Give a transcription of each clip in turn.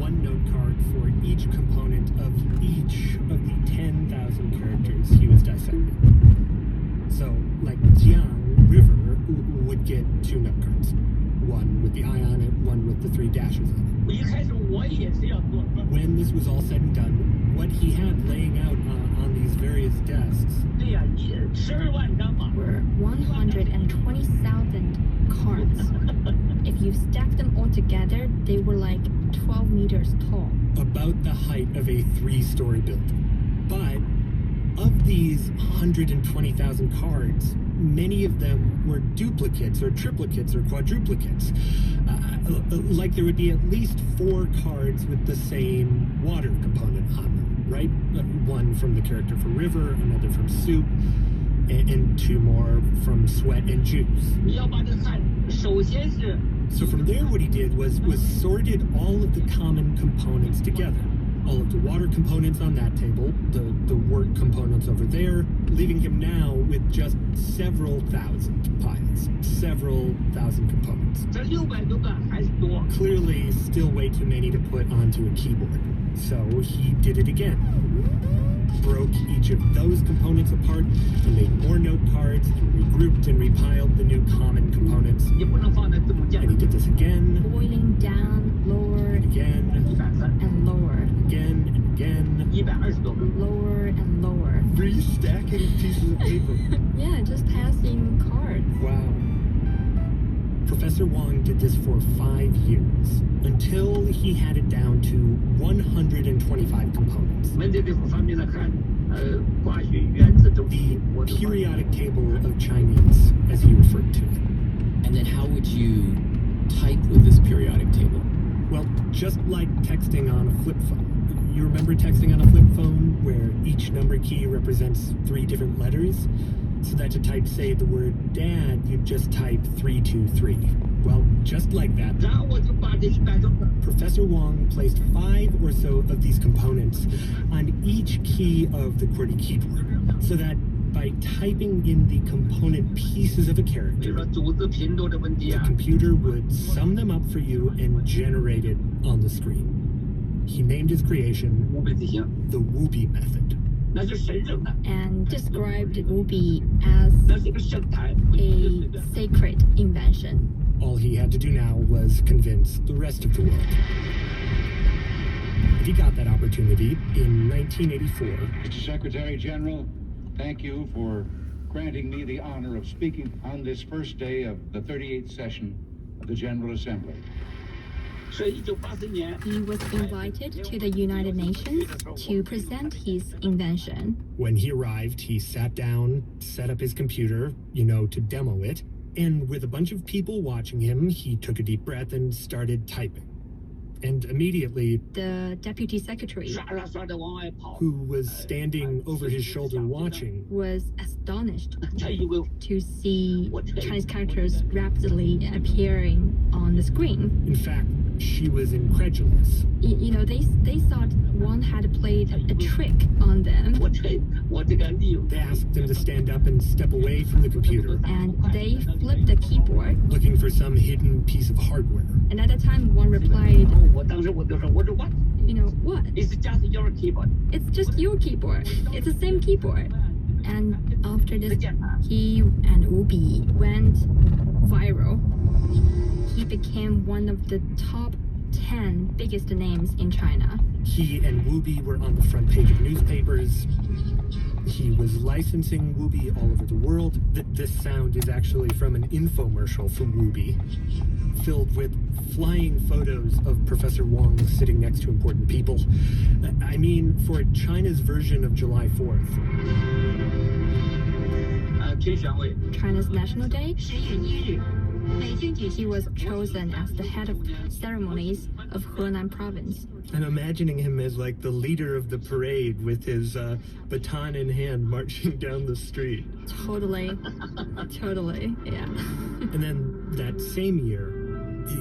one note card for each component of each of the 10,000 characters he was dissecting. So, like Jiang, river, would get 2 note cards. One with the eye on it, one with the 3 dashes on it. When this was all said and done, what he had laying out on these various desks were 120,000 cards. If you stack them all together, they were like 12 meters tall. About the height of a 3-story building. But of these 120,000 cards, many of them were duplicates or triplicates or quadruplicates. Like there would be at least 4 cards with the same water component on them, right? One from the character for River, another from Soup, and 2 more from Sweat and Juice. So from there, what he did was sorted all of the common components together. All of the water components on that table, the work components over there, leaving him now with just several thousand piles, several thousand components. Clearly, still way too many to put onto a keyboard. So he did it again. Broke each of those components apart and made more note cards and regrouped and repiled the new common components. And he did this again. Boiling down, lower, again, and lower. Again and again. Lower and lower. Restacking pieces of paper. Yeah, just passing cards. Wow. Professor Wong did this for 5 years, until he had it down to 125 components. The periodic table of Chinese, as he referred to it. And then how would you type with this periodic table? Well, just like texting on a flip phone. You remember texting on a flip phone, where each number key represents 3 different letters? So that to type, say, the word dad, you'd just type 323. Well, just like that, Professor Wong placed 5 or so of these components on each key of the QWERTY keyboard, so that by typing in the component pieces of a character, the computer would sum them up for you and generate it on the screen. He named his creation the Wubi method. And described Wubi as a sacred invention. All he had to do now was convince the rest of the world. And he got that opportunity in 1984. Mr. Secretary General, thank you for granting me the honor of speaking on this first day of the 38th session of the General Assembly. He was invited to the United Nations to present his invention. When he arrived, he sat down, set up his computer, to demo it, and with a bunch of people watching him, he took a deep breath and started typing. And immediately, the deputy secretary, who was standing over his shoulder watching, was astonished to see Chinese characters rapidly appearing on the screen. In fact, she was incredulous. They thought one had played a trick on them. They asked him to stand up and step away from the computer. And they flipped the keyboard, looking for some hidden piece of hardware. And at that time, one replied, what? It's just your keyboard. It's just your keyboard. It's the same keyboard. And after this, he and Wubi went viral. He became one of the top 10 biggest names in China. He and Wubi were on the front page of newspapers. He was licensing Wubi all over the world. This sound is actually from an infomercial for Wubi, filled with flying photos of Professor Wong sitting next to important people. I mean, for China's version of July 4th. China's National Day, he was chosen as the head of ceremonies of Henan province. I'm imagining him as like the leader of the parade with his baton in hand marching down the street. Totally, yeah. And then that same year,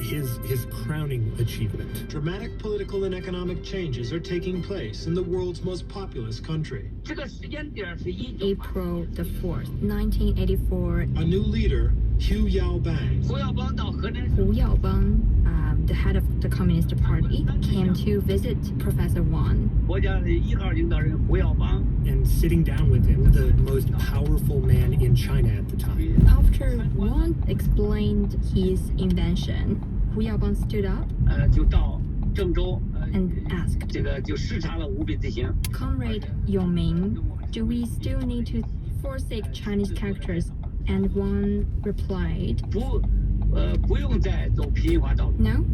his crowning achievement. Dramatic political and economic changes are taking place in the world's most populous country. April the 4th, 1984. A new leader, Hu Yaobang, Hu Yaobang the head of the Communist Party, came to visit Professor Wang. 国家的1号领导人胡耀邦 And sitting down with him, the most powerful man in China at the time. After Wang explained his invention, Hu Yaobang stood up 就到郑州 and asked, 这个就视察了五笔字形。 Comrade Yongming, do we still need to forsake Chinese characters? And Wang replied, 不用再走平民化道路。 No,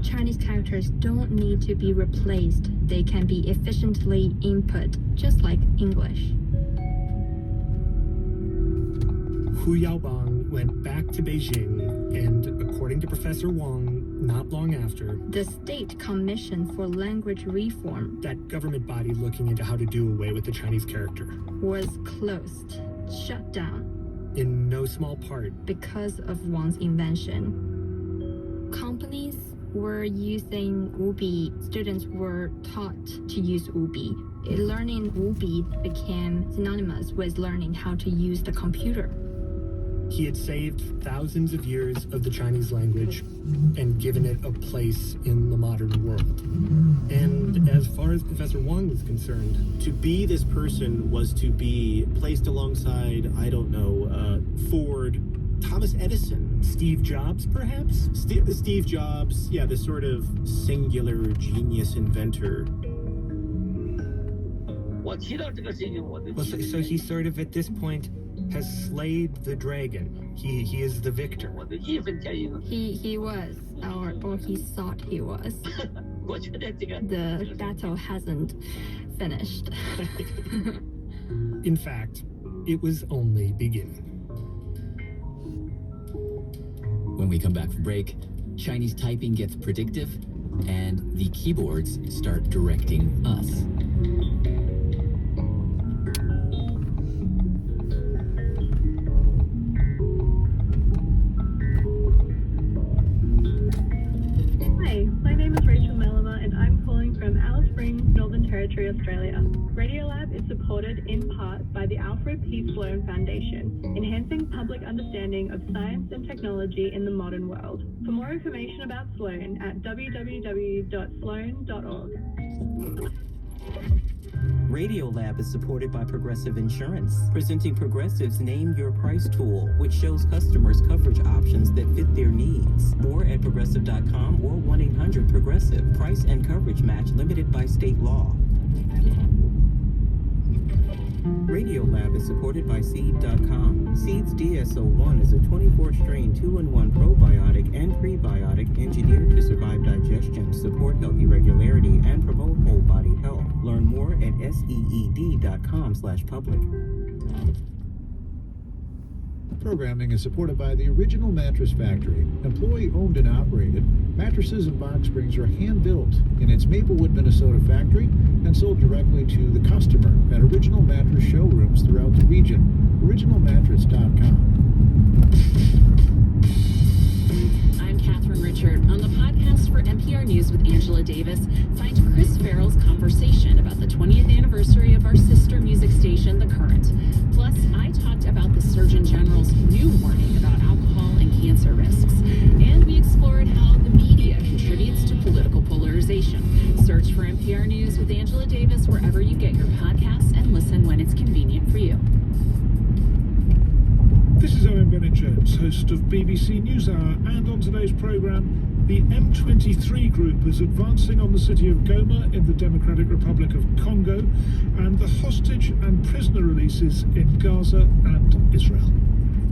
Chinese characters don't need to be replaced. They can be efficiently input, just like English. Hu Yaobang went back to Beijing, and according to Professor Wang, not long after, The State Commission for Language Reform that government body looking into how to do away with the Chinese character, was closed, shut down, in no small part because of Wang's invention. Companies were using Wubi. Students were taught to use Wubi. Learning Wubi became synonymous with learning how to use the computer. he had saved thousands of years of the Chinese language and given it a place in the modern world. And as far as Professor Wang was concerned, to be this person was to be placed alongside, I don't know, Ford, Thomas Edison, Steve Jobs, perhaps? Steve Jobs, yeah, this sort of singular genius inventor. Well, so he sort of at this point has slayed the dragon. He is the victor. He was, or he thought he was. The battle hasn't finished. In fact, it was only beginning. When we come back from break, Chinese typing gets predictive, and the keyboards start directing us. Hi, my name is Rachel Melima, and I'm calling from Alice Springs, Northern Territory, Australia. Radiolab is supported in part by the Alfred P. Sloan Foundation, enhancing public understanding of science and technology in the modern world. For more information about Sloan at www.sloan.org. Radiolab is supported by Progressive Insurance, presenting Progressive's Name Your Price tool, which shows customers coverage options that fit their needs. More at progressive.com or 1-800-PROGRESSIVE. Price and coverage match limited by state law. Radiolab is supported by Seed.com. Seed's DSO1 is a 24-strain 2-in-1 probiotic and prebiotic engineered to survive digestion, support healthy regularity, and promote whole body health. Learn more at seed.com/public. Programming is supported by the Original Mattress Factory. Employee owned and operated, mattresses and box springs are hand-built in its Maplewood, Minnesota factory and sold directly to the customer at Original Mattress showrooms throughout the region. OriginalMattress.com. I'm Catherine Richard. On the podcast for NPR News with Angela Davis, find Chris Farrell's conversation about the 20th anniversary of our sister music station, The Current. Plus, I talked about the Surgeon General's new warning about alcohol and cancer risks. And we explored how the media contributes to political polarization. Search for NPR News with Angela Davis wherever you get your podcasts and listen when it's convenient for you. This is Owen Bennett-Jones, host of BBC NewsHour, and on today's programme, the M23 group is advancing on the city of Goma in the Democratic Republic of Congo, and the hostage and prisoner releases in Gaza and Israel.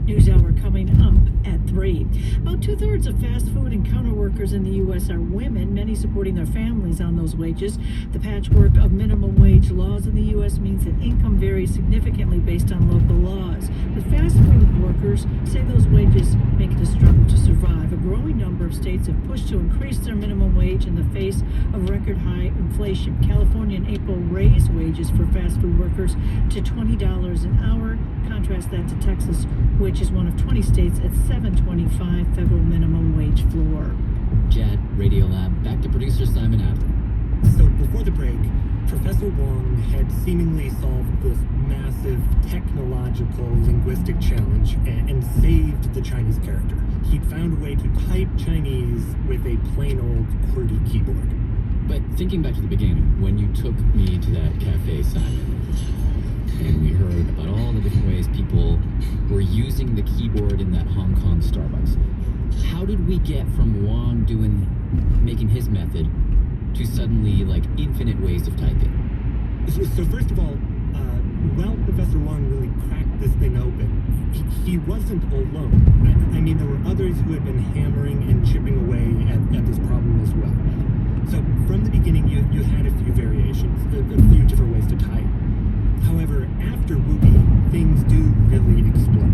NewsHour coming up at 3. About 2/3 of fast food and counter workers in the U.S. are women, many supporting their families on those wages. The patchwork of minimum wage laws in the U.S. means that income varies significantly based on local laws. But fast food workers say those wages make it a struggle to survive. A growing number of states have pushed to increase their minimum wage in the face of record high inflation. California in April raised wages for fast food workers to $20 an hour. Contrast that to Texas, which is one of 20 states at $7.25 federal minimum wage floor. Jet, Radiolab, back to producer Simon Adler. So before the break, Professor Wang had seemingly solved this massive technological linguistic challenge and saved the Chinese character. he'd found a way to type Chinese with a plain old QWERTY keyboard. But thinking back to the beginning, when you took me to that cafe, Simon, and we heard about all the different ways people were using the keyboard in that Hong Kong Starbucks, how did we get from Wong making his method to suddenly like infinite ways of typing? So first of all, while Professor Wong really cracked this thing open, he wasn't alone. I mean, there were others who had been hammering and chipping away at this problem as well. So from the beginning, you had a few variations, a few different ways to type. However, after Wubi, things do really explode.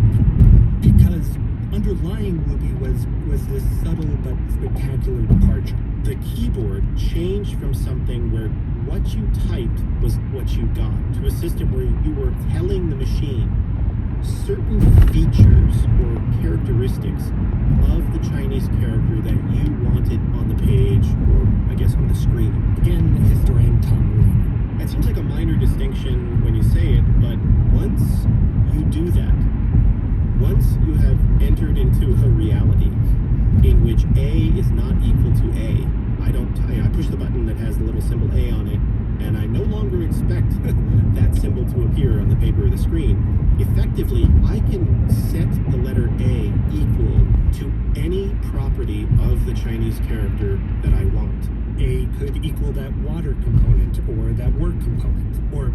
Because underlying Wubi was this subtle but spectacular departure. The keyboard changed from something where what you typed was what you got to a system where you were telling the machine certain features or characteristics of the Chinese character that you wanted on the page or, I guess, on the screen. Again, historian Tom Mullane. That seems like a minor distinction when you say it, but once you do that, once you have entered into a reality in which A is not equal to A, I push the button that has the little symbol A on it, and I no longer expect that symbol to appear on the paper or the screen. Effectively, I can set the letter A equal to any property of the Chinese character that I want. A could equal that water component or that work component, or